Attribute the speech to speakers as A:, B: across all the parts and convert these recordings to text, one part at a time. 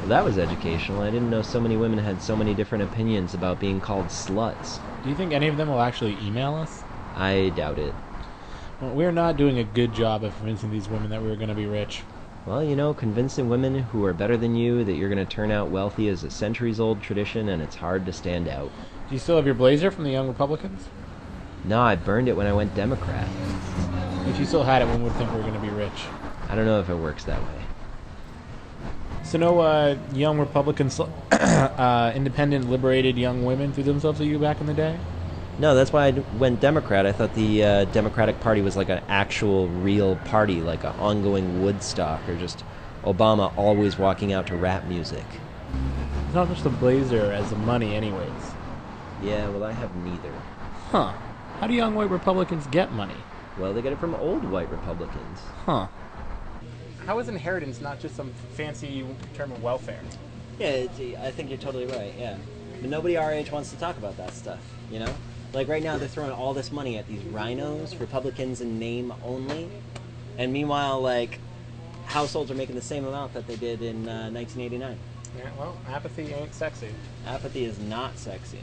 A: Well, that was educational. I didn't know so many women had so many different opinions about being called sluts.
B: Do you think any of them will actually email us?
A: I doubt it.
B: Well, we're not doing a good job of convincing these women that we're going to be rich.
A: Well, you know, convincing women who are better than you that you're going to turn out wealthy is a centuries-old tradition, and it's hard to stand out.
B: Do you still have your blazer from the Young Republicans?
A: No, I burned it when I went Democrat.
B: If you still had it, one would think we were going to be rich.
A: I don't know if it works that way.
B: So no young Republicans, independent, liberated young women threw themselves at you back in the day?
A: No, that's why I went Democrat. I thought the Democratic Party was like an actual, real party, like an ongoing Woodstock, or just Obama always walking out to rap music.
B: It's not just the blazer as the money anyways.
A: Yeah, well, I have neither.
B: Huh. How do young white Republicans get money?
A: Well, they get it from old white Republicans.
B: Huh. How is inheritance not just some fancy term of welfare?
C: Yeah, I think you're totally right, yeah. But nobody our age wants to talk about that stuff, you know? Like right now they're throwing all this money at these rhinos, Republicans in name only. And meanwhile, like, households are making the same amount that they did in 1989.
B: Yeah, well, apathy ain't sexy.
C: Apathy is not sexy.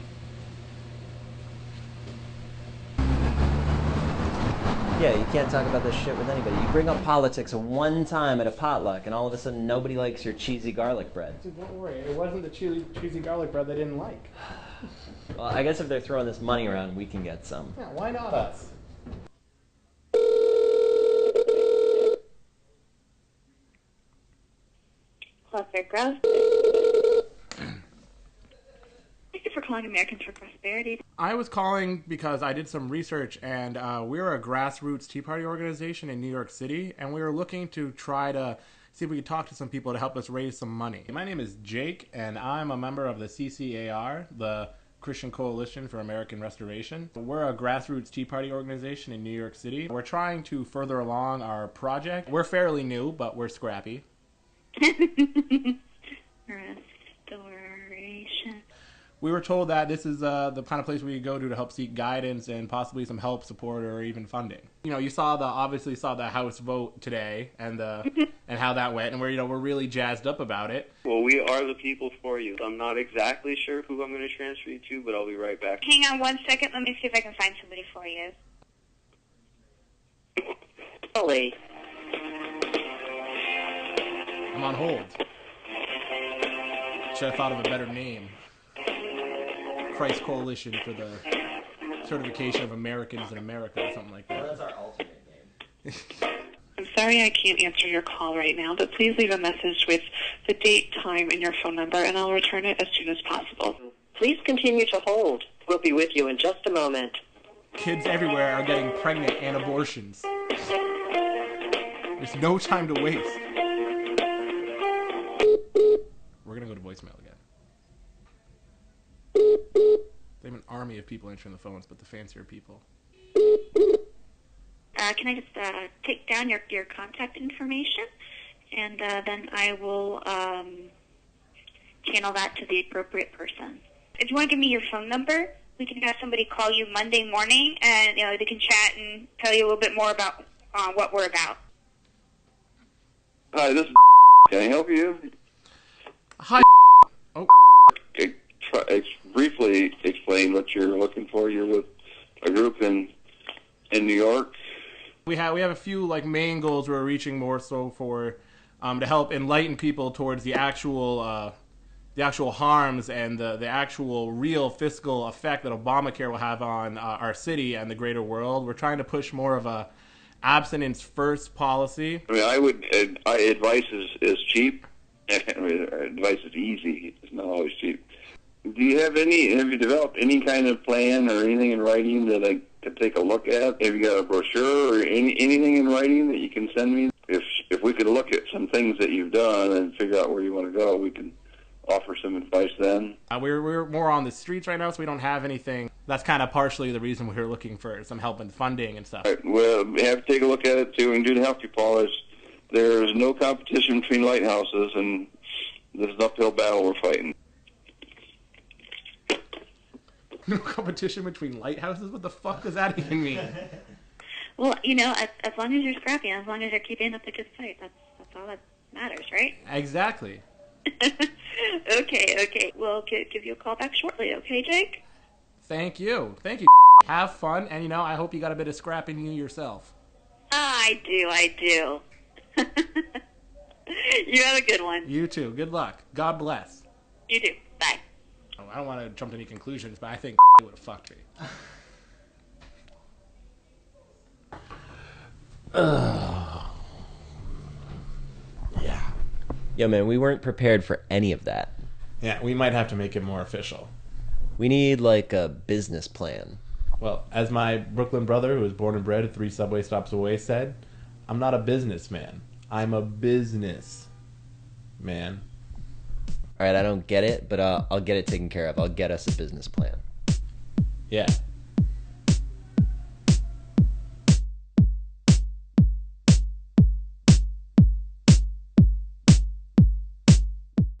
A: Yeah, you can't talk about this shit with anybody. You bring up politics one time at a potluck, and all of a sudden nobody likes your cheesy garlic bread.
B: Dude, don't worry. It wasn't the cheesy garlic bread they didn't like.
A: Well, I guess if they're throwing this money around, we can get some.
B: Yeah, why not us?
D: Cluster Growth. Thank you for calling Americans for Prosperity.
B: I was calling because I did some research, and we're a grassroots Tea Party organization in New York City, and we were looking to try to see if we could talk to some people to help us raise some money. My name is Jake, and I'm a member of the CCAR, the Christian Coalition for American Restoration. We're a grassroots Tea Party organization in New York City. We're trying to further along our project. We're fairly new, but we're scrappy.
D: Restoration.
B: We were told that this is the kind of place we could go to help seek guidance and possibly some help, support, or even funding. You know, you obviously saw the House vote today and and how that went, and we're really jazzed up about it.
E: Well, we are the people for you. I'm not exactly sure who I'm going to transfer you to, but I'll be right back.
D: Hang on one second. Let me see if I can find somebody for you.
E: Ollie.
B: I'm on hold. Should have thought of a better name. Christ Coalition for the Certification of Americans in America or something like that.
A: Well, that's our alternate name.
F: I'm sorry I can't answer your call right now, but please leave a message with the date, time, and your phone number, and I'll return it as soon as possible.
G: Please continue to hold. We'll be with you in just a moment.
B: Kids everywhere are getting pregnant and abortions. There's no time to waste. We're going to go to voicemail again. They have an army of people answering the phones, but the fancier people.
D: Can I just take down your contact information, and then I will channel that to the appropriate person. If you want to give me your phone number, we can have somebody call you Monday morning, and they can chat and tell you a little bit more about what we're about.
E: Hi, this is Can I help you?
B: Hi. Oh.
E: Briefly explain what you're looking for. You're with a group in New York.
B: We have a few main goals we're reaching more so for to help enlighten people towards the actual harms and the actual real fiscal effect that Obamacare will have on our city and the greater world. We're trying to push more of a abstinence first policy.
E: I mean, advice is cheap. Advice is easy. It's not always cheap. Have you developed any kind of plan or anything in writing that I could take a look at? Have you got a brochure or anything in writing that you can send me? If we could look at some things that you've done and figure out where you want to go, we can offer some advice then.
B: We're more on the streets right now, so we don't have anything. That's kind of partially the reason we're looking for some help and funding and stuff.
E: Right. Well, we have to take a look at it too and do to help you, Paul. There's no competition between lighthouses, and this is an uphill battle we're fighting.
B: No competition between lighthouses? What the fuck does that even mean?
D: Well, as long as you're scrappy and as long as you're keeping up the good fight, that's all that matters, right?
B: Exactly.
D: Okay. We'll give you a call back shortly, okay, Jake?
B: Thank you. Have fun, and I hope you got a bit of scrap in you yourself.
D: I do. You have a good one.
B: You too. Good luck. God bless.
D: You do. Bye.
B: Oh, I don't want to jump to any conclusions, but I think would have fucked me.
A: Yeah. Yo, man, we weren't prepared for any of that.
B: Yeah, we might have to make it more official.
A: We need, like, a business plan.
B: Well, as my Brooklyn brother, who was born and bred 3 subway stops away, said, I'm not a businessman. I'm a business man.
A: All right, I don't get it, but I'll get it taken care of. I'll get us a business plan.
B: Yeah.